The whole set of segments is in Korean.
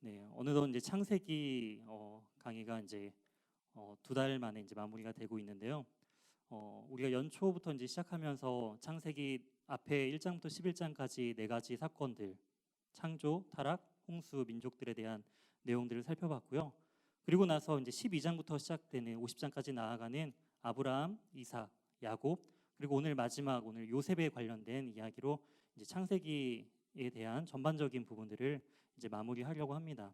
네, 어느덧 이제 창세기 강의가 이제 2달 만에 이제 마무리가 되고 있는데요. 우리가 연초부터 이제 시작하면서 창세기 앞에 1장부터 11장까지 네 가지 사건들, 창조, 타락, 홍수, 민족들에 대한 내용들을 살펴봤고요. 그리고 나서 이제 12장부터 시작되는 50장까지 나아가는 아브라함, 이삭, 야곱, 그리고 오늘 마지막 오늘 요셉에 관련된 이야기로 이제 창세기에 대한 전반적인 부분들을 이제 마무리하려고 합니다.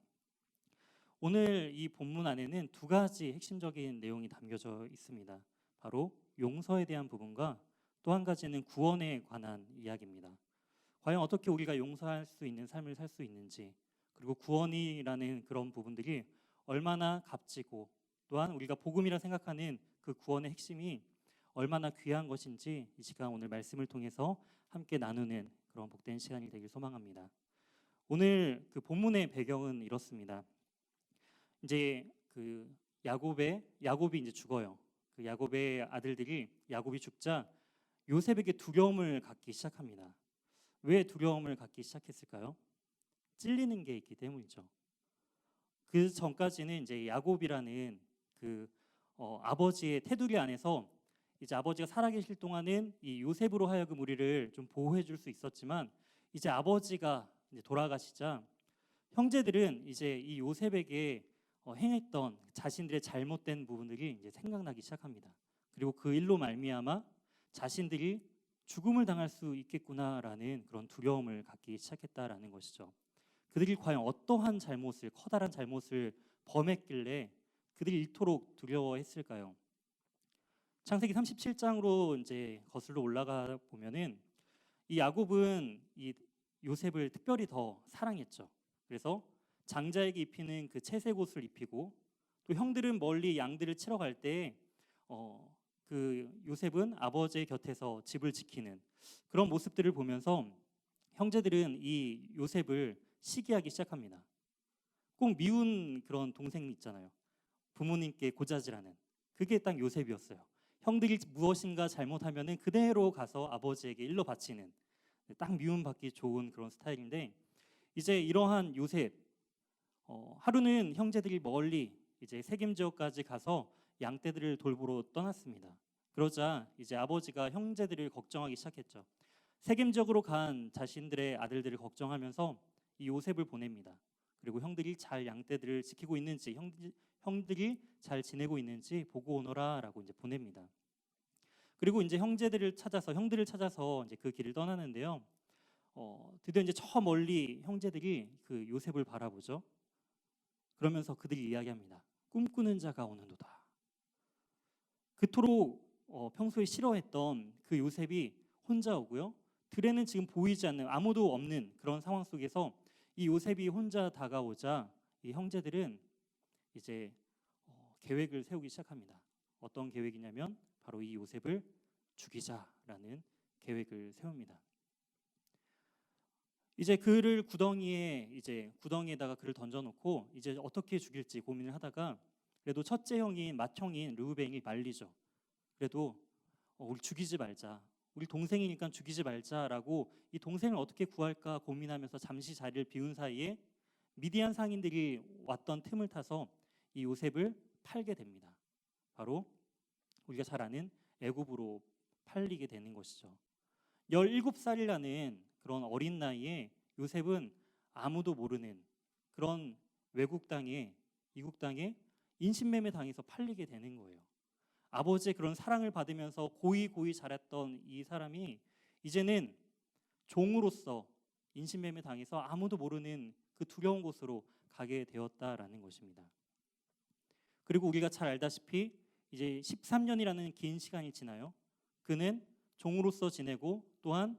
오늘 이 본문 안에는 두 가지 핵심적인 내용이 담겨져 있습니다. 바로 용서에 대한 부분과 또 한 가지는 구원에 관한 이야기입니다. 과연 어떻게 우리가 용서할 수 있는 삶을 살 수 있는지, 그리고 구원이라는 그런 부분들이 얼마나 값지고 또한 우리가 복음이라 생각하는 그 구원의 핵심이 얼마나 귀한 것인지 이 시간 오늘 말씀을 통해서 함께 나누는 그런 복된 시간이 되길 소망합니다. 오늘 그 본문의 배경은 이렇습니다. 이제 그 야곱이 이제 죽어요. 그 야곱의 아들들이 야곱이 죽자 요셉에게 두려움을 갖기 시작합니다. 왜 두려움을 갖기 시작했을까요? 찔리는 게 있기 때문이죠. 그 전까지는 이제 야곱이라는 그 아버지의 테두리 안에서 이제 아버지가 살아계실 동안은 이 요셉으로 하여금 우리를 좀 보호해 줄 수 있었지만 이제 아버지가 이제 돌아가시자 형제들은 이제 이 요셉에게 행했던 자신들의 잘못된 부분들이 이제 생각나기 시작합니다. 그리고 그 일로 말미암아 자신들이 죽음을 당할 수 있겠구나라는 그런 두려움을 갖기 시작했다라는 것이죠. 그들이 과연 어떠한 잘못을, 커다란 잘못을 범했길래 그들이 이토록 두려워했을까요? 창세기 37장으로 이제 거슬러 올라가 보면은 이 야곱은 이 요셉을 특별히 더 사랑했죠. 그래서 장자에게 입히는 그 채색 옷을 입히고 또 형들은 멀리 양들을 치러 갈 때 그 요셉은 아버지의 곁에서 집을 지키는 그런 모습들을 보면서 형제들은 이 요셉을 시기하기 시작합니다. 꼭 미운 그런 동생 있잖아요. 부모님께 고자질하는 그게 딱 요셉이었어요. 형들이 무엇인가 잘못하면은 그대로 가서 아버지에게 일러 바치는 딱 미움받기 좋은 그런 스타일인데 이제 이러한 요셉 하루는 형제들이 멀리 이제 세겜 지역까지 가서 양떼들을 돌보러 떠났습니다. 그러자 이제 아버지가 형제들을 걱정하기 시작했죠. 세겜 지역으로 간 자신들의 아들들을 걱정하면서 이 요셉을 보냅니다. 그리고 형들이 잘 양떼들을 지키고 있는지 형들이 잘 지내고 있는지 보고 오너라라고 이제 보냅니다. 그리고 이제 형들을 찾아서 이제 그 길을 떠나는데요. 드디어 이제 저 멀리 형제들이 그 요셉을 바라보죠. 그러면서 그들이 이야기합니다. 꿈꾸는 자가 오는도다. 그토록 평소에 싫어했던 그 요셉이 혼자 오고요. 들에는 지금 보이지 않는 아무도 없는 그런 상황 속에서 이 요셉이 혼자 다가오자 이 형제들은 이제 계획을 세우기 시작합니다. 어떤 계획이냐면 바로 이 요셉을 죽이자라는 계획을 세웁니다. 이제 그를 구덩이에다가 그를 던져놓고 이제 어떻게 죽일지 고민을 하다가 그래도 첫째 형인 맏형인 르우벤이 말리죠. 그래도 우리 죽이지 말자. 우리 동생이니까 죽이지 말자라고 이 동생을 어떻게 구할까 고민하면서 잠시 자리를 비운 사이에 미디안 상인들이 왔던 틈을 타서 이 요셉을 팔게 됩니다. 바로 우리가 잘 아는 애굽으로 팔리게 되는 것이죠. 17살이라는 그런 어린 나이에 요셉은 아무도 모르는 그런 외국 땅에 이국 땅에 인신매매 당해서 팔리게 되는 거예요. 아버지의 그런 사랑을 받으면서 고이 자랐던 이 사람이 이제는 종으로서 인신매매 당해서 아무도 모르는 그 두려운 곳으로 가게 되었다라는 것입니다. 그리고 우리가 잘 알다시피 이제 13년이라는 긴 시간이 지나요. 그는 종으로서 지내고 또한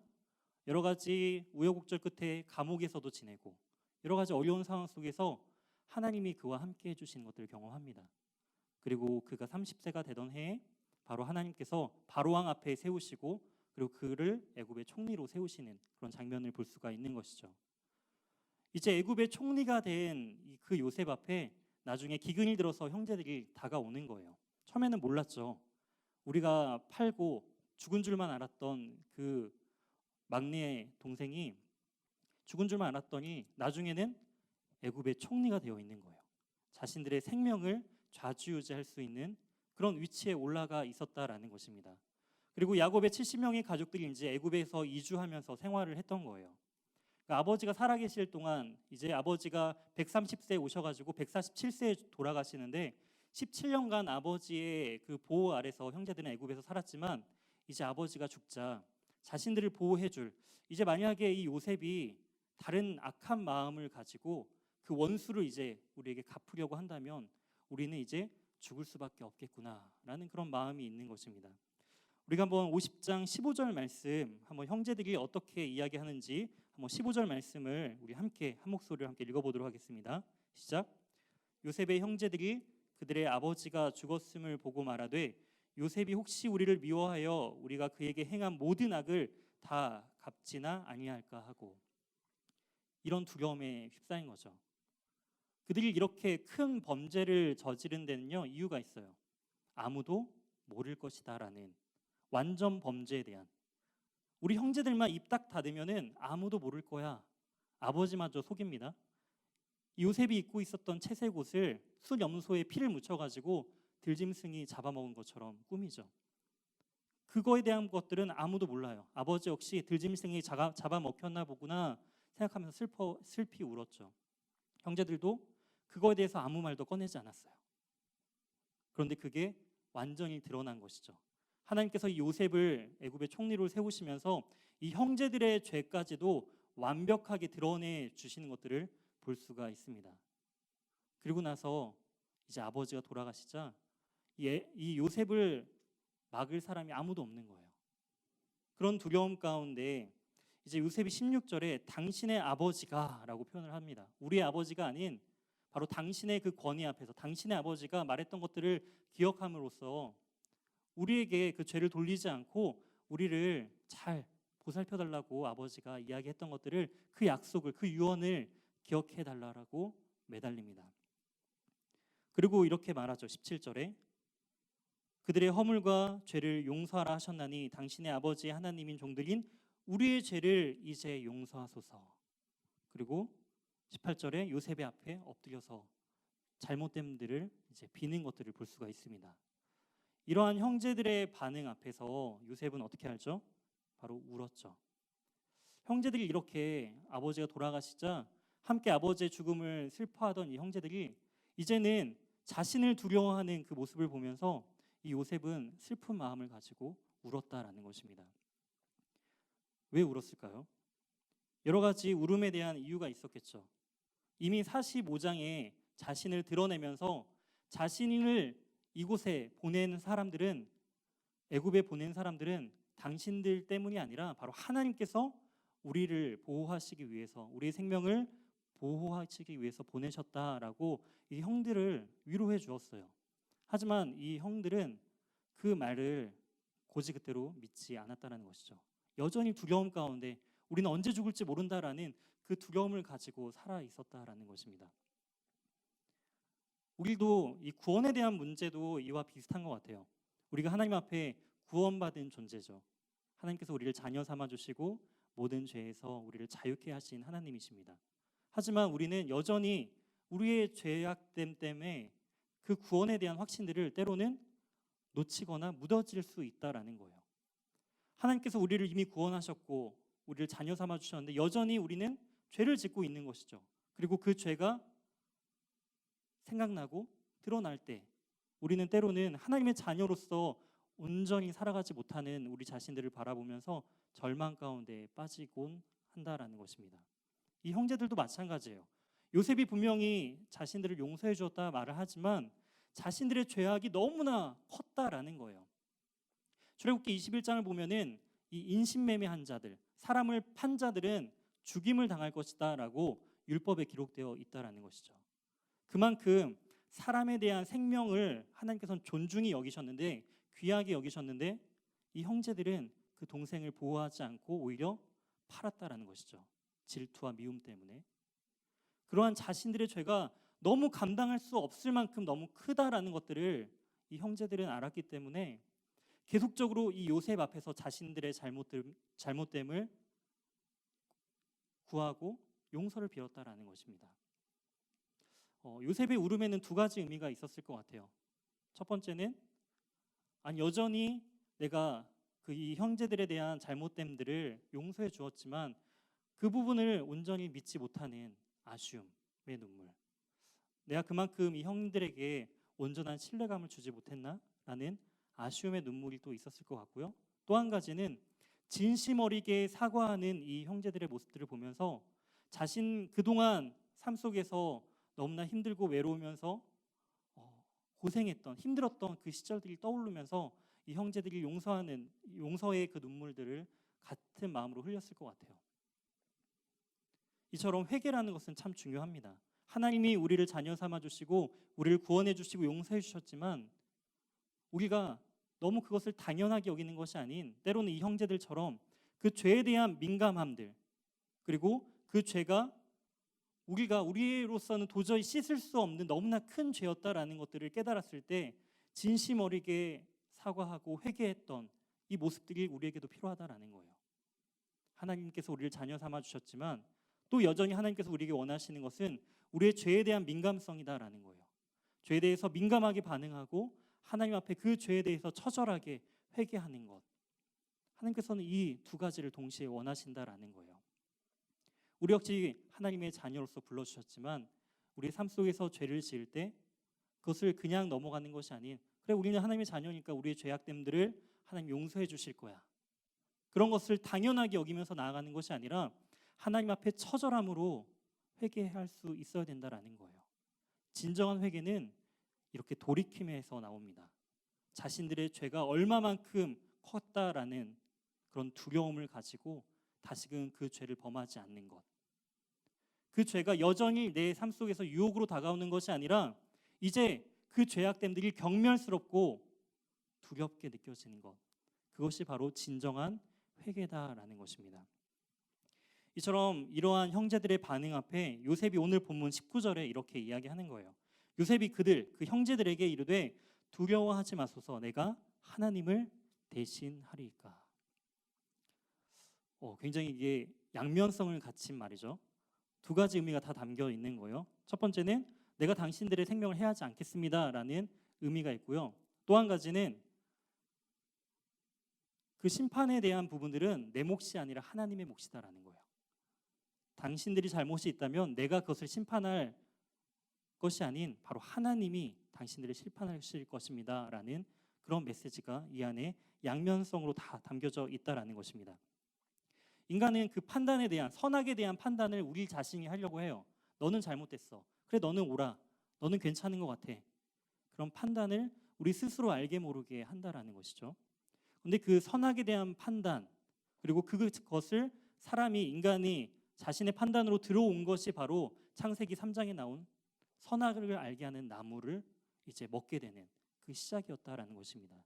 여러 가지 우여곡절 끝에 감옥에서도 지내고 여러 가지 어려운 상황 속에서 하나님이 그와 함께 해주신 것들을 경험합니다. 그리고 그가 30세가 되던 해에 바로 하나님께서 바로왕 앞에 세우시고 그리고 그를 애굽의 총리로 세우시는 그런 장면을 볼 수가 있는 것이죠. 이제 애굽의 총리가 된 그 요셉 앞에 나중에 기근이 들어서 형제들이 다가오는 거예요. 처음에는 몰랐죠. 우리가 팔고 죽은 줄만 알았던 그 막내 동생이 죽은 줄만 알았더니 나중에는 애굽의 총리가 되어 있는 거예요. 자신들의 생명을 좌지우지할 수 있는 그런 위치에 올라가 있었다라는 것입니다. 그리고 야곱의 70명의 가족들이 이제 애굽에서 이주하면서 생활을 했던 거예요. 그러니까 아버지가 살아계실 동안 이제 아버지가 130세에 오셔가지고 147세에 돌아가시는데 17년간 아버지의 그 보호 아래서 형제들은 애굽에서 살았지만 이제 아버지가 죽자 자신들을 보호해줄 이제 만약에 이 요셉이 다른 악한 마음을 가지고 그 원수를 이제 우리에게 갚으려고 한다면 우리는 이제 죽을 수밖에 없겠구나라는 그런 마음이 있는 것입니다. 우리가 한번 50장 15절 말씀 한번 형제들이 어떻게 이야기하는지 한번 15절 말씀을 우리 함께 한 목소리로 함께 읽어보도록 하겠습니다. 시작. 요셉의 형제들이 그들의 아버지가 죽었음을 보고 말하되 요셉이 혹시 우리를 미워하여 우리가 그에게 행한 모든 악을 다 갚지나 아니할까 하고 이런 두려움에 휩싸인 거죠. 그들이 이렇게 큰 범죄를 저지른 데는요 이유가 있어요. 아무도 모를 것이다라는 완전 범죄에 대한 우리 형제들만 입 딱 닫으면은 아무도 모를 거야. 아버지마저 속입니다. 요셉이 입고 있었던 채색 옷을 숫염소에 피를 묻혀가지고 들짐승이 잡아먹은 것처럼 꾸미죠. 그거에 대한 것들은 아무도 몰라요. 아버지 역시 들짐승이 잡아먹혔나 보구나 생각하면서 슬피 울었죠. 형제들도 그거에 대해서 아무 말도 꺼내지 않았어요. 그런데 그게 완전히 드러난 것이죠. 하나님께서 이 요셉을 애굽의 총리로 세우시면서 이 형제들의 죄까지도 완벽하게 드러내 주시는 것들을 볼 수가 있습니다. 그리고 나서 이제 아버지가 돌아가시자 이 요셉을 막을 사람이 아무도 없는 거예요. 그런 두려움 가운데 이제 요셉이 16절에 당신의 아버지가 라고 표현을 합니다. 우리의 아버지가 아닌 바로 당신의 그 권위 앞에서 당신의 아버지가 말했던 것들을 기억함으로써 우리에게 그 죄를 돌리지 않고 우리를 잘 보살펴달라고 아버지가 이야기했던 것들을 그 약속을 그 유언을 기억해달라고 매달립니다. 그리고 이렇게 말하죠. 17절에 그들의 허물과 죄를 용서하라 하셨나니 당신의 아버지 하나님인 종들인 우리의 죄를 이제 용서하소서. 그리고 18절에 요셉의 앞에 엎드려서 잘못됨들을 이제 비는 것들을 볼 수가 있습니다. 이러한 형제들의 반응 앞에서 요셉은 어떻게 하죠? 바로 울었죠. 형제들이 이렇게 아버지가 돌아가시자 함께 아버지의 죽음을 슬퍼하던 이 형제들이 이제는 자신을 두려워하는 그 모습을 보면서 이 요셉은 슬픈 마음을 가지고 울었다라는 것입니다. 왜 울었을까요? 여러 가지 울음에 대한 이유가 있었겠죠. 이미 45장에 자신을 드러내면서 자신을 이곳에 보낸 사람들은 애굽에 보낸 사람들은 당신들 때문이 아니라 바로 하나님께서 우리를 보호하시기 위해서 우리의 생명을 보호하시기 위해서 보내셨다라고 이 형들을 위로해 주었어요. 하지만 이 형들은 그 말을 고지그대로 믿지 않았다는 것이죠. 여전히 두려움 가운데 우리는 언제 죽을지 모른다라는 그 두려움을 가지고 살아 있었다라는 것입니다. 우리도 이 구원에 대한 문제도 이와 비슷한 것 같아요. 우리가 하나님 앞에 구원받은 존재죠. 하나님께서 우리를 자녀 삼아 주시고 모든 죄에서 우리를 자유케 하신 하나님이십니다. 하지만 우리는 여전히 우리의 죄악됨 때문에 그 구원에 대한 확신들을 때로는 놓치거나 무뎌질 수 있다라는 거예요. 하나님께서 우리를 이미 구원하셨고 우리를 자녀 삼아 주셨는데 여전히 우리는 죄를 짓고 있는 것이죠. 그리고 그 죄가 생각나고 드러날 때 우리는 때로는 하나님의 자녀로서 온전히 살아가지 못하는 우리 자신들을 바라보면서 절망 가운데 빠지곤 한다라는 것입니다. 이 형제들도 마찬가지예요. 요셉이 분명히 자신들을 용서해 주었다 말을 하지만 자신들의 죄악이 너무나 컸다라는 거예요. 출애굽기 21장을 보면은 이 인신매매한 자들, 사람을 판 자들은 죽임을 당할 것이다라고 율법에 기록되어 있다라는 것이죠. 그만큼 사람에 대한 생명을 하나님께서는 존중히 여기셨는데 귀하게 여기셨는데 이 형제들은 그 동생을 보호하지 않고 오히려 팔았다라는 것이죠. 질투와 미움 때문에. 그러한 자신들의 죄가 너무 감당할 수 없을 만큼 너무 크다라는 것들을 이 형제들은 알았기 때문에 계속적으로 이 요셉 앞에서 자신들의 잘못됨을 구하고 용서를 빌었다라는 것입니다. 요셉의 울음에는 두 가지 의미가 있었을 것 같아요. 첫 번째는 여전히 내가 이 형제들에 대한 잘못됨들을 용서해 주었지만 그 부분을 온전히 믿지 못하는 아쉬움의 눈물. 내가 그만큼 이 형들에게 온전한 신뢰감을 주지 못했나? 라는 아쉬움의 눈물이 또 있었을 것 같고요. 또 한 가지는 진심 어리게 사과하는 이 형제들의 모습들을 보면서 자신 그동안 삶 속에서 너무나 힘들고 외로우면서 고생했던 힘들었던 그 시절들이 떠오르면서 이 형제들이 용서의 그 눈물들을 같은 마음으로 흘렸을 것 같아요. 이처럼 회개라는 것은 참 중요합니다. 하나님이 우리를 자녀 삼아 주시고 우리를 구원해 주시고 용서해 주셨지만 우리가 너무 그것을 당연하게 여기는 것이 아닌 때로는 이 형제들처럼 그 죄에 대한 민감함들 그리고 그 죄가 우리로서는 도저히 씻을 수 없는 너무나 큰 죄였다라는 것들을 깨달았을 때 진심 어리게 사과하고 회개했던 이 모습들이 우리에게도 필요하다라는 거예요. 하나님께서 우리를 자녀 삼아 주셨지만 또 여전히 하나님께서 우리에게 원하시는 것은 우리의 죄에 대한 민감성이다라는 거예요. 죄에 대해서 민감하게 반응하고 하나님 앞에 그 죄에 대해서 처절하게 회개하는 것. 하나님께서는 이 두 가지를 동시에 원하신다라는 거예요. 우리 역시 하나님의 자녀로서 불러주셨지만 우리 삶 속에서 죄를 지을 때 그것을 그냥 넘어가는 것이 아닌 그래 우리는 하나님의 자녀니까 우리의 죄악됨들을 하나님 용서해 주실 거야. 그런 것을 당연하게 여기면서 나아가는 것이 아니라 하나님 앞에 처절함으로 회개할 수 있어야 된다라는 거예요. 진정한 회개는 이렇게 돌이킴에서 나옵니다. 자신들의 죄가 얼마만큼 컸다라는 그런 두려움을 가지고 다시금 그 죄를 범하지 않는 것. 그 죄가 여전히 내 삶 속에서 유혹으로 다가오는 것이 아니라 이제 그 죄악됨들이 경멸스럽고 두렵게 느껴지는 것. 그것이 바로 진정한 회개다라는 것입니다. 이처럼 이러한 형제들의 반응 앞에 요셉이 오늘 본문 19절에 이렇게 이야기하는 거예요. 요셉이 그 형제들에게 이르되 두려워하지 마소서 내가 하나님을 대신하리이까. 굉장히 이게 양면성을 갖춘 말이죠. 두 가지 의미가 다 담겨 있는 거예요. 첫 번째는 내가 당신들의 생명을 해하지 않겠습니다라는 의미가 있고요. 또 한 가지는 그 심판에 대한 부분들은 내 몫이 아니라 하나님의 몫이다라는 거예요. 당신들이 잘못이 있다면 내가 그것을 심판할 것이 아닌 바로 하나님이 당신들을 심판하실 것입니다라는 그런 메시지가 이 안에 양면성으로 다 담겨져 있다라는 것입니다. 인간은 그 판단에 대한 선악에 대한 판단을 우리 자신이 하려고 해요. 너는 잘못됐어. 그래 너는 옳아. 너는 괜찮은 것 같아. 그런 판단을 우리 스스로 알게 모르게 한다라는 것이죠. 그런데 그 선악에 대한 판단 그리고 그것을 인간이 자신의 판단으로 들어온 것이 바로 창세기 3장에 나온 선악을 알게 하는 나무를 이제 먹게 되는 그 시작이었다라는 것입니다.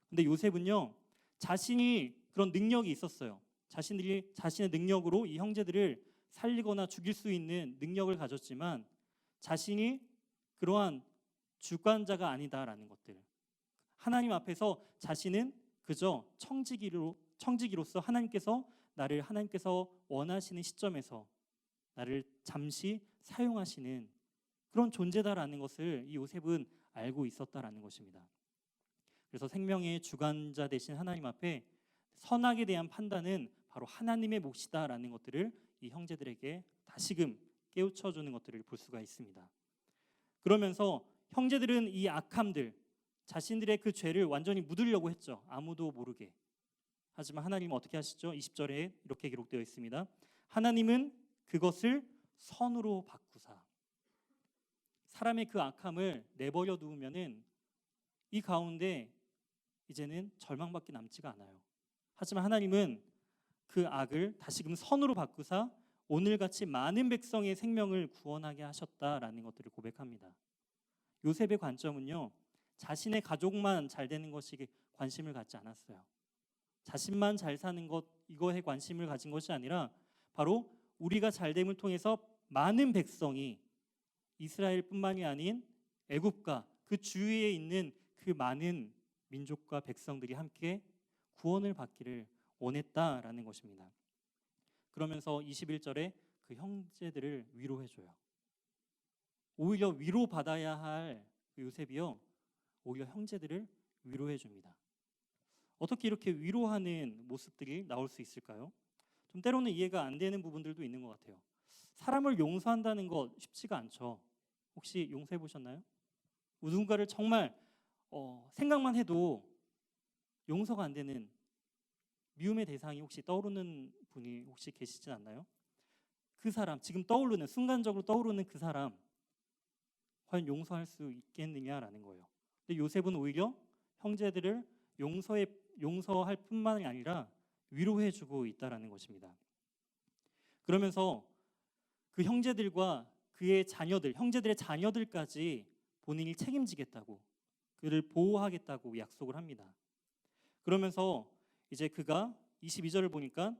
근데 요셉은요 자신이 그런 능력이 있었어요. 자신의 능력으로 이 형제들을 살리거나 죽일 수 있는 능력을 가졌지만 자신이 그러한 주관자가 아니다라는 것들. 하나님 앞에서 자신은 그저 청지기로서 하나님께서 원하시는 시점에서 나를 잠시 사용하시는 그런 존재다라는 것을 이 요셉은 알고 있었다라는 것입니다. 그래서 생명의 주관자 되신 하나님 앞에 선악에 대한 판단은 바로 하나님의 몫이다라는 것들을 이 형제들에게 다시금 깨우쳐주는 것들을 볼 수가 있습니다. 그러면서 형제들은 이 악함들, 자신들의 그 죄를 완전히 묻으려고 했죠. 아무도 모르게. 하지만 하나님은 어떻게 하시죠? 20절에 이렇게 기록되어 있습니다. 하나님은 그것을 선으로 바꾸사. 사람의 그 악함을 내버려 두면은 이 가운데 이제는 절망밖에 남지가 않아요. 하지만 하나님은 그 악을 다시금 선으로 바꾸사 오늘같이 많은 백성의 생명을 구원하게 하셨다라는 것들을 고백합니다. 요셉의 관점은요. 자신의 가족만 잘 되는 것이 관심을 갖지 않았어요. 자신만 잘 사는 것 이거에 관심을 가진 것이 아니라 바로 우리가 잘됨을 통해서 많은 백성이 이스라엘뿐만이 아닌 애굽과 그 주위에 있는 그 많은 민족과 백성들이 함께 구원을 받기를 원했다라는 것입니다. 그러면서 21절에 그 형제들을 위로해줘요. 오히려 위로받아야 할 요셉이요, 오히려 형제들을 위로해 줍니다. 어떻게 이렇게 위로하는 모습들이 나올 수 있을까요? 좀 때로는 이해가 안 되는 부분들도 있는 것 같아요. 사람을 용서한다는 것 쉽지가 않죠. 혹시 용서해 보셨나요? 누군가를 정말 생각만 해도 용서가 안 되는 미움의 대상이 혹시 떠오르는 분이 혹시 계시지 않나요? 그 사람, 지금 떠오르는, 순간적으로 떠오르는 그 사람 과연 용서할 수 있겠느냐라는 거예요. 근데 요셉은 오히려 형제들을 용서할 뿐만이 아니라 위로해주고 있다라는 것입니다. 그러면서 그 형제들과 그의 자녀들, 형제들의 자녀들까지 본인이 책임지겠다고, 그를 보호하겠다고 약속을 합니다. 그러면서 이제 그가 22절을 보니까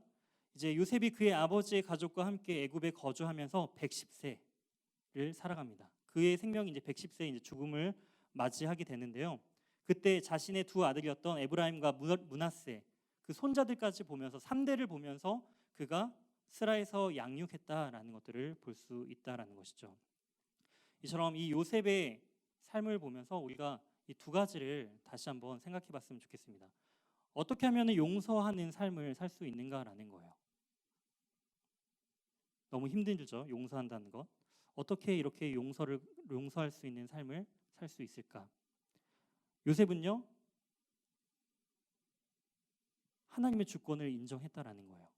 이제 요셉이 그의 아버지의 가족과 함께 애굽에 거주하면서 110세를 살아갑니다. 그의 생명이 이제 110세 이제 죽음을 맞이하게 되는데요. 그때 자신의 두 아들이었던 에브라임과 므낫세 그 손자들까지 보면서 3대를 보면서 그가 스라에서 양육했다라는 것들을 볼 수 있다라는 것이죠. 이처럼 이 요셉의 삶을 보면서 우리가 이 두 가지를 다시 한번 생각해 봤으면 좋겠습니다. 어떻게 하면 용서하는 삶을 살 수 있는가라는 거예요. 너무 힘들죠, 용서한다는 것. 어떻게 이렇게 용서할 수 있는 삶을 살 수 있을까? 요셉은요, 하나님의 주권을 인정했다라는 거예요.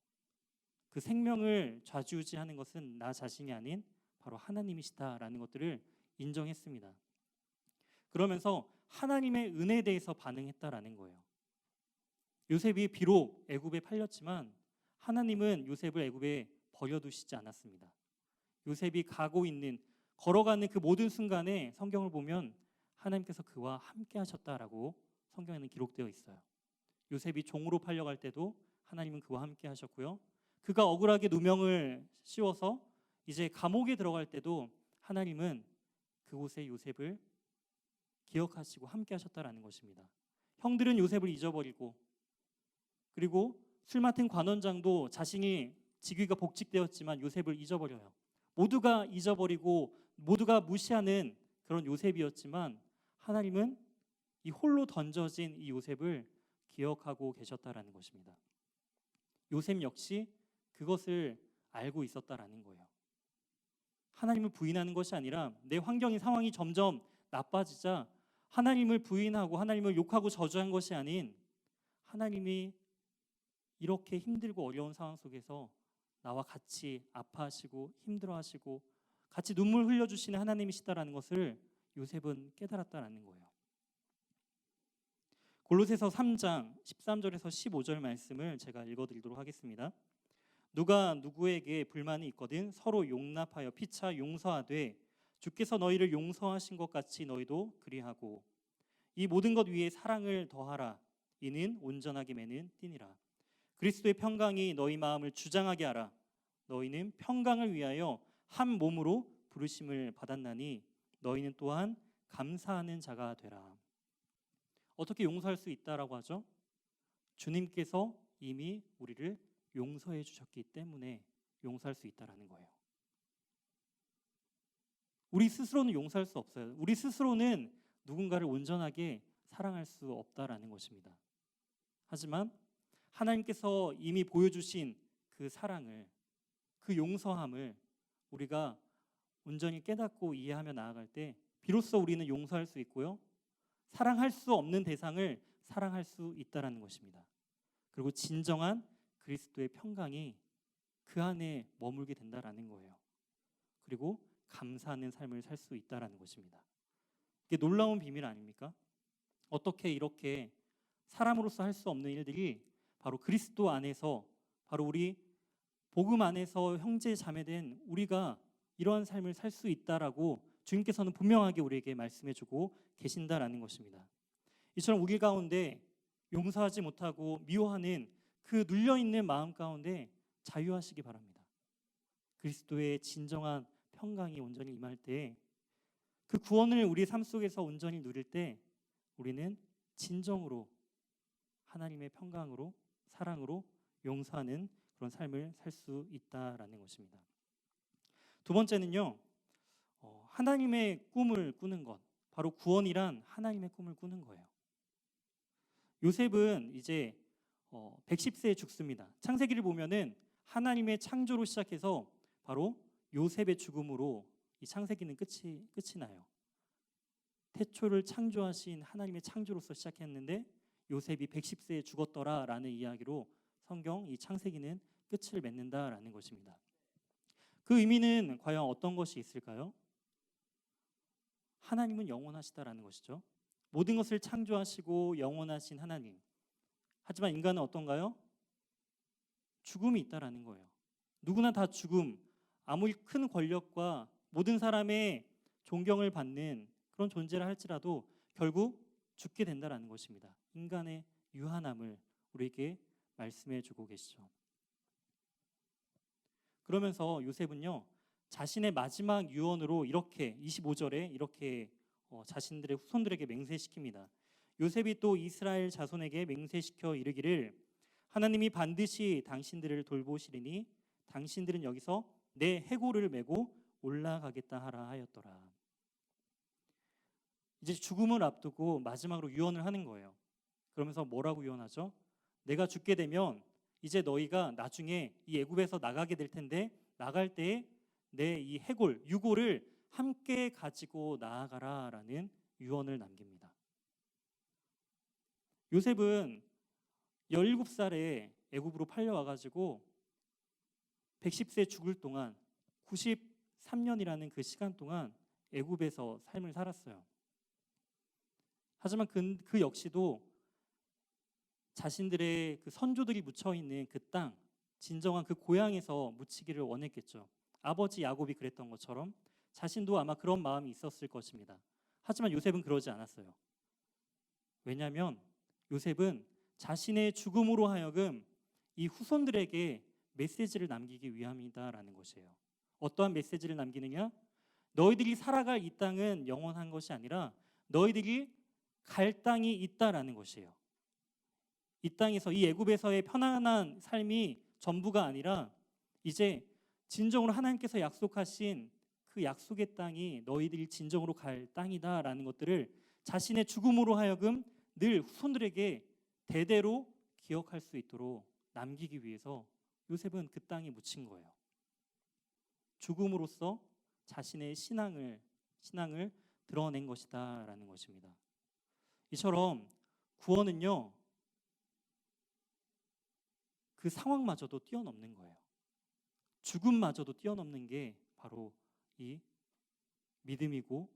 그 생명을 좌지우지하는 것은 나 자신이 아닌 바로 하나님이시다라는 것들을 인정했습니다. 그러면서 하나님의 은혜에 대해서 반응했다라는 거예요. 요셉이 비록 애굽에 팔렸지만 하나님은 요셉을 애굽에 버려두시지 않았습니다. 요셉이 걸어가는 그 모든 순간에 성경을 보면 하나님께서 그와 함께 하셨다라고 성경에는 기록되어 있어요. 요셉이 종으로 팔려갈 때도 하나님은 그와 함께 하셨고요. 그가 억울하게 누명을 씌워서 이제 감옥에 들어갈 때도 하나님은 그곳에 요셉을 기억하시고 함께 하셨다라는 것입니다. 형들은 요셉을 잊어버리고, 그리고 술 맡은 관원장도 자신이 직위가 복직되었지만 요셉을 잊어버려요. 모두가 잊어버리고 모두가 무시하는 그런 요셉이었지만 하나님은 이 홀로 던져진 이 요셉을 기억하고 계셨다라는 것입니다. 요셉 역시 그것을 알고 있었다라는 거예요. 하나님을 부인하는 것이 아니라 내 상황이 점점 나빠지자 하나님을 부인하고 하나님을 욕하고 저주한 것이 아닌, 하나님이 이렇게 힘들고 어려운 상황 속에서 나와 같이 아파하시고 힘들어하시고 같이 눈물 흘려주시는 하나님이시다라는 것을 요셉은 깨달았다라는 거예요. 골로새서 3장 13절에서 15절 말씀을 제가 읽어드리도록 하겠습니다. 누가 누구에게 불만이 있거든 서로 용납하여 피차 용서하되 주께서 너희를 용서하신 것 같이 너희도 그리하고 이 모든 것 위에 사랑을 더하라. 이는 온전하게 매는 띠니라. 그리스도의 평강이 너희 마음을 주장하게 하라. 너희는 평강을 위하여 한 몸으로 부르심을 받았나니 너희는 또한 감사하는 자가 되라. 어떻게 용서할 수 있다라고 하죠? 주님께서 이미 우리를 용서해 주셨기 때문에 용서할 수 있다라는 거예요. 우리 스스로는 용서할 수 없어요. 우리 스스로는 누군가를 온전하게 사랑할 수 없다라는 것입니다. 하지만 하나님께서 이미 보여주신 그 사랑을, 그 용서함을 우리가 온전히 깨닫고 이해하며 나아갈 때 비로소 우리는 용서할 수 있고요, 사랑할 수 없는 대상을 사랑할 수 있다라는 것입니다. 그리고 진정한 그리스도의 평강이 그 안에 머물게 된다라는 거예요. 그리고 감사하는 삶을 살 수 있다라는 것입니다. 이게 놀라운 비밀 아닙니까? 어떻게 이렇게 사람으로서 할 수 없는 일들이 바로 그리스도 안에서, 바로 우리 복음 안에서 형제 자매된 우리가 이러한 삶을 살 수 있다라고 주님께서는 분명하게 우리에게 말씀해주고 계신다라는 것입니다. 이처럼 우리 가운데 용서하지 못하고 미워하는 그 눌려있는 마음 가운데 자유하시기 바랍니다. 그리스도의 진정한 평강이 온전히 임할 때, 그 구원을 우리 삶 속에서 온전히 누릴 때 우리는 진정으로 하나님의 평강으로, 사랑으로 용서하는 그런 삶을 살 수 있다라는 것입니다. 두 번째는요, 하나님의 꿈을 꾸는 것, 바로 구원이란 하나님의 꿈을 꾸는 거예요. 요셉은 이제 110세에 죽습니다. 창세기를 보면은 하나님의 창조로 시작해서 바로 요셉의 죽음으로 이 창세기는 끝이 나요. 태초를 창조하신 하나님의 창조로서 시작했는데 요셉이 110세에 죽었더라라는 이야기로 성경 이 창세기는 끝을 맺는다라는 것입니다. 그 의미는 과연 어떤 것이 있을까요? 하나님은 영원하시다라는 것이죠. 모든 것을 창조하시고 영원하신 하나님. 하지만 인간은 어떤가요? 죽음이 있다라는 거예요. 누구나 다 죽음, 아무리 큰 권력과 모든 사람의 존경을 받는 그런 존재를 할지라도 결국 죽게 된다라는 것입니다. 인간의 유한함을 우리에게 말씀해 주고 계시죠. 그러면서 요셉은요, 자신의 마지막 유언으로 이렇게 25절에 이렇게 자신들의 후손들에게 맹세시킵니다. 요셉이 또 이스라엘 자손에게 맹세시켜 이르기를 하나님이 반드시 당신들을 돌보시리니 당신들은 여기서 내 해골을 메고 올라가겠다 하라 하였더라. 이제 죽음을 앞두고 마지막으로 유언을 하는 거예요. 그러면서 뭐라고 유언하죠? 내가 죽게 되면 이제 너희가 나중에 이 애굽에서 나가게 될 텐데 나갈 때에 내 이 해골, 유골을 함께 가지고 나아가라라는 유언을 남깁니다. 요셉은 17살에 애굽으로 팔려와가지고 110세 죽을 동안 93년이라는 그 시간 동안 애굽에서 삶을 살았어요. 하지만 그 역시도 자신들의 그 선조들이 묻혀 있는 그 땅, 진정한 그 고향에서 묻히기를 원했겠죠. 아버지 야곱이 그랬던 것처럼 자신도 아마 그런 마음이 있었을 것입니다. 하지만 요셉은 그러지 않았어요. 왜냐하면 요셉은 자신의 죽음으로 하여금 이 후손들에게 메시지를 남기기 위함이다라는 것이에요. 어떠한 메시지를 남기느냐? 너희들이 살아갈 이 땅은 영원한 것이 아니라 너희들이 갈 땅이 있다라는 것이에요. 이 땅에서 이 애굽에서의 편안한 삶이 전부가 아니라 이제 진정으로 하나님께서 약속하신 그 약속의 땅이 너희들이 진정으로 갈 땅이다라는 것들을 자신의 죽음으로 하여금 늘 후손들에게 대대로 기억할 수 있도록 남기기 위해서 요셉은 그 땅에 묻힌 거예요. 죽음으로써 자신의 신앙을 드러낸 것이다라는 것입니다. 이처럼 구원은요, 그 상황마저도 뛰어넘는 거예요. 죽음마저도 뛰어넘는 게 바로 이 믿음이고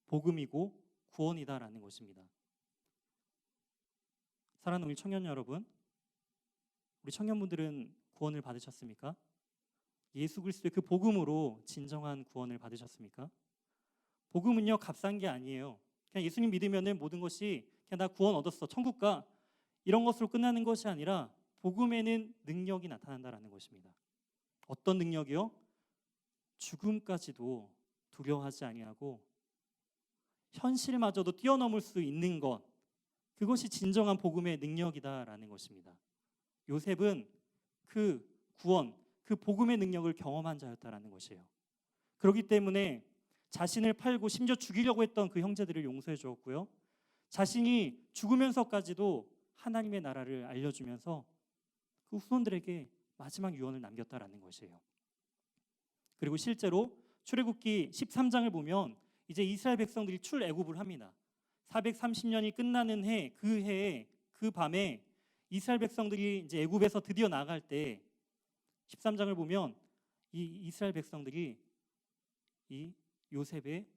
복음이고 구원이다라는 것입니다. 사랑하는 우리 청년 여러분, 우리 청년분들은 구원을 받으셨습니까? 예수 그리스도의 그 복음으로 진정한 구원을 받으셨습니까? 복음은요, 값싼 게 아니에요. 그냥 예수님 믿으면은 모든 것이 그냥 나 구원 얻었어, 천국 가, 이런 것으로 끝나는 것이 아니라 복음에는 능력이 나타난다라는 것입니다. 어떤 능력이요? 죽음까지도 두려워하지 아니하고 현실마저도 뛰어넘을 수 있는 것, 그것이 진정한 복음의 능력이다라는 것입니다. 요셉은 그 구원, 그 복음의 능력을 경험한 자였다라는 것이에요. 그렇기 때문에 자신을 팔고 심지어 죽이려고 했던 그 형제들을 용서해 주었고요. 자신이 죽으면서까지도 하나님의 나라를 알려주면서 그 후손들에게 마지막 유언을 남겼다라는 것이에요. 그리고 실제로 출애굽기 13장을 보면 이제 이스라엘 백성들이 출애굽을 합니다. 430년이 끝나는 해, 그 해에 그 밤에 이스라엘 백성들이 이제 애굽에서 드디어 나갈 때 13장을 보면 이 이스라엘 백성들이 이 요셉의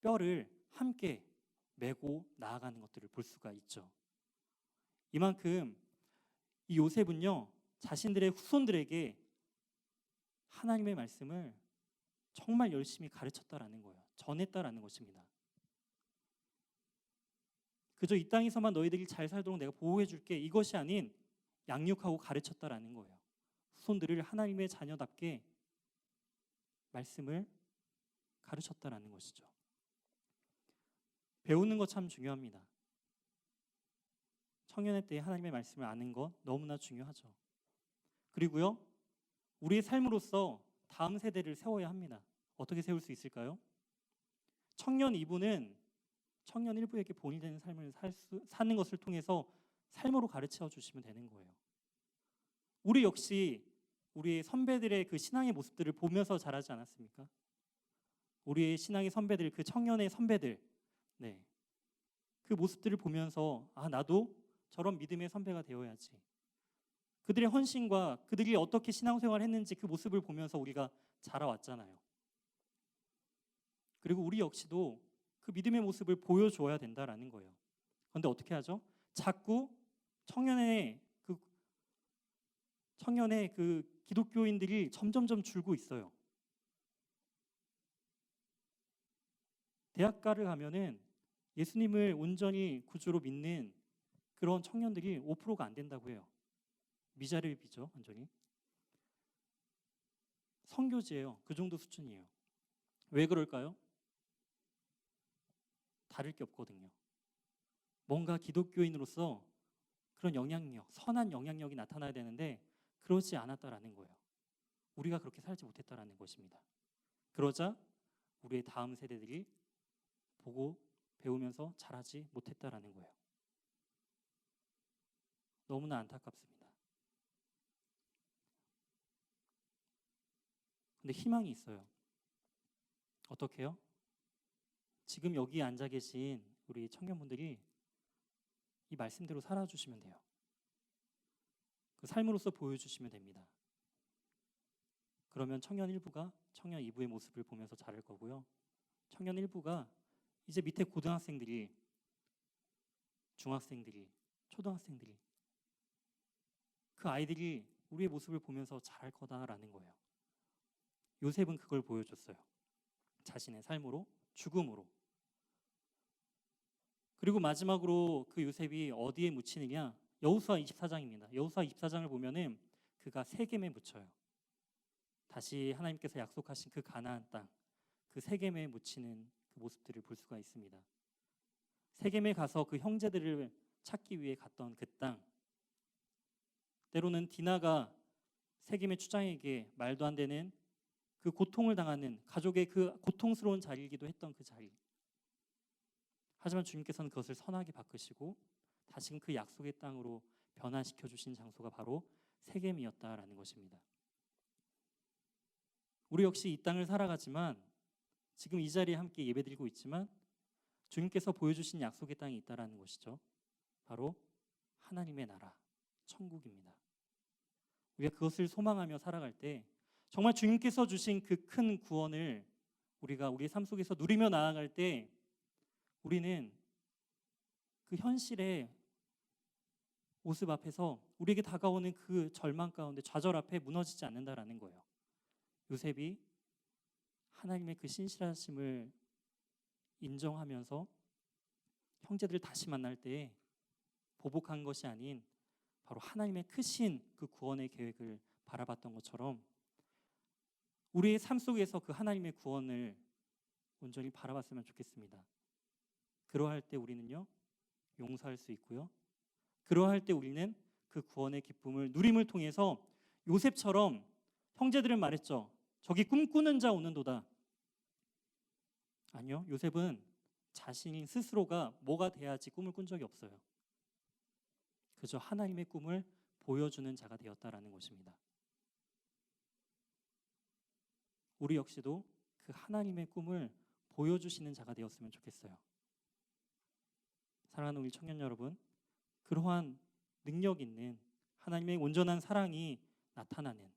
뼈를 함께 메고 나아가는 것들을 볼 수가 있죠. 이만큼 이 요셉은요, 자신들의 후손들에게 하나님의 말씀을 정말 열심히 가르쳤다라는 거예요. 전했다라는 것입니다. 그저 이 땅에서만 너희들이 잘 살도록 내가 보호해 줄게, 이것이 아닌 양육하고 가르쳤다라는 거예요. 후손들을 하나님의 자녀답게 말씀을 가르쳤다라는 것이죠. 배우는 것 참 중요합니다. 청년의 때에 하나님의 말씀을 아는 것 너무나 중요하죠. 그리고요, 우리의 삶으로서 다음 세대를 세워야 합니다. 어떻게 세울 수 있을까요? 청년 2부는 청년 1부에게 본이 되는 삶을 사는 것을 통해서 삶으로 가르쳐 주시면 되는 거예요. 우리 역시 우리의 선배들의 그 신앙의 모습들을 보면서 자라지 않았습니까? 우리의 신앙의 선배들, 그 청년의 선배들, 네, 그 모습들을 보면서 나도 저런 믿음의 선배가 되어야지. 그들의 헌신과 그들이 어떻게 신앙생활을 했는지 그 모습을 보면서 우리가 자라왔잖아요. 그리고 우리 역시도 그 믿음의 모습을 보여줘야 된다라는 거예요. 그런데 어떻게 하죠? 자꾸 청년의 그 기독교인들이 점점점 줄고 있어요. 대학가를 가면은 예수님을 온전히 구주로 믿는 그런 청년들이 5%가 안 된다고 해요. 미자립이죠, 완전히. 선교지예요. 그 정도 수준이에요. 왜 그럴까요? 다를 게 없거든요. 뭔가 기독교인으로서 그런 영향력, 선한 영향력이 나타나야 되는데 그러지 않았다라는 거예요. 우리가 그렇게 살지 못했다라는 것입니다. 그러자 우리의 다음 세대들이 보고 배우면서 자라지 못했다라는 거예요. 너무나 안타깝습니다. 근데 희망이 있어요. 어떻게요? 지금 여기 앉아 계신 우리 청년분들이 이 말씀대로 살아주시면 돼요. 그 삶으로서 보여주시면 됩니다. 그러면 청년 1부가 청년 2부의 모습을 보면서 자랄 거고요. 청년 1부가 이제 밑에 고등학생들이, 중학생들이, 초등학생들이, 그 아이들이 우리의 모습을 보면서 자랄 거다라는 거예요. 요셉은 그걸 보여줬어요. 자신의 삶으로, 죽음으로. 그리고 마지막으로 그 요셉이 어디에 묻히느냐? 여호수아 24장입니다. 여호수아 24장을 보면은 그가 세겜에 묻혀요. 다시 하나님께서 약속하신 그 가나안 땅, 그 세겜에 묻히는 그 모습들을 볼 수가 있습니다. 세겜에 가서 그 형제들을 찾기 위해 갔던 그 땅, 때로는 디나가 세겜의 추장에게 말도 안 되는 그 고통을 당하는 가족의 그 고통스러운 자리이기도 했던 그 자리. 하지만 주님께서는 그것을 선하게 바꾸시고 다시금 그 약속의 땅으로 변화시켜 주신 장소가 바로 세겜이었다라는 것입니다. 우리 역시 이 땅을 살아가지만 지금 이 자리에 함께 예배드리고 있지만 주님께서 보여주신 약속의 땅이 있다라는 것이죠. 바로 하나님의 나라, 천국입니다. 우리가 그것을 소망하며 살아갈 때 정말 주님께서 주신 그 큰 구원을 우리가 우리의 삶 속에서 누리며 나아갈 때 우리는 그 현실의 모습 앞에서 우리에게 다가오는 그 절망 가운데 좌절 앞에 무너지지 않는다라는 거예요. 요셉이 하나님의 그 신실하심을 인정하면서 형제들을 다시 만날 때 보복한 것이 아닌 바로 하나님의 크신 그 구원의 계획을 바라봤던 것처럼 우리의 삶 속에서 그 하나님의 구원을 온전히 바라봤으면 좋겠습니다. 그러할 때 우리는요, 용서할 수 있고요. 그러할 때 우리는 그 구원의 기쁨을 누림을 통해서 요셉처럼 형제들은 말했죠. 저기 꿈꾸는 자 오는도다. 아니요, 요셉은 자신이 스스로가 뭐가 돼야지 꿈을 꾼 적이 없어요. 그저 하나님의 꿈을 보여주는 자가 되었다라는 것입니다. 우리 역시도 그 하나님의 꿈을 보여주시는 자가 되었으면 좋겠어요. 사랑하는 우리 청년 여러분, 그러한 능력 있는 하나님의 온전한 사랑이 나타나는,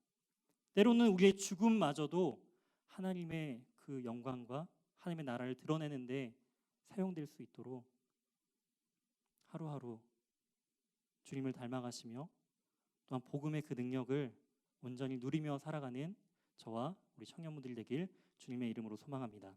때로는 우리의 죽음마저도 하나님의 그 영광과 하나님의 나라를 드러내는데 사용될 수 있도록 하루하루 주님을 닮아가시며 또한 복음의 그 능력을 온전히 누리며 살아가는 저와 우리 청년분들이 되길 주님의 이름으로 소망합니다.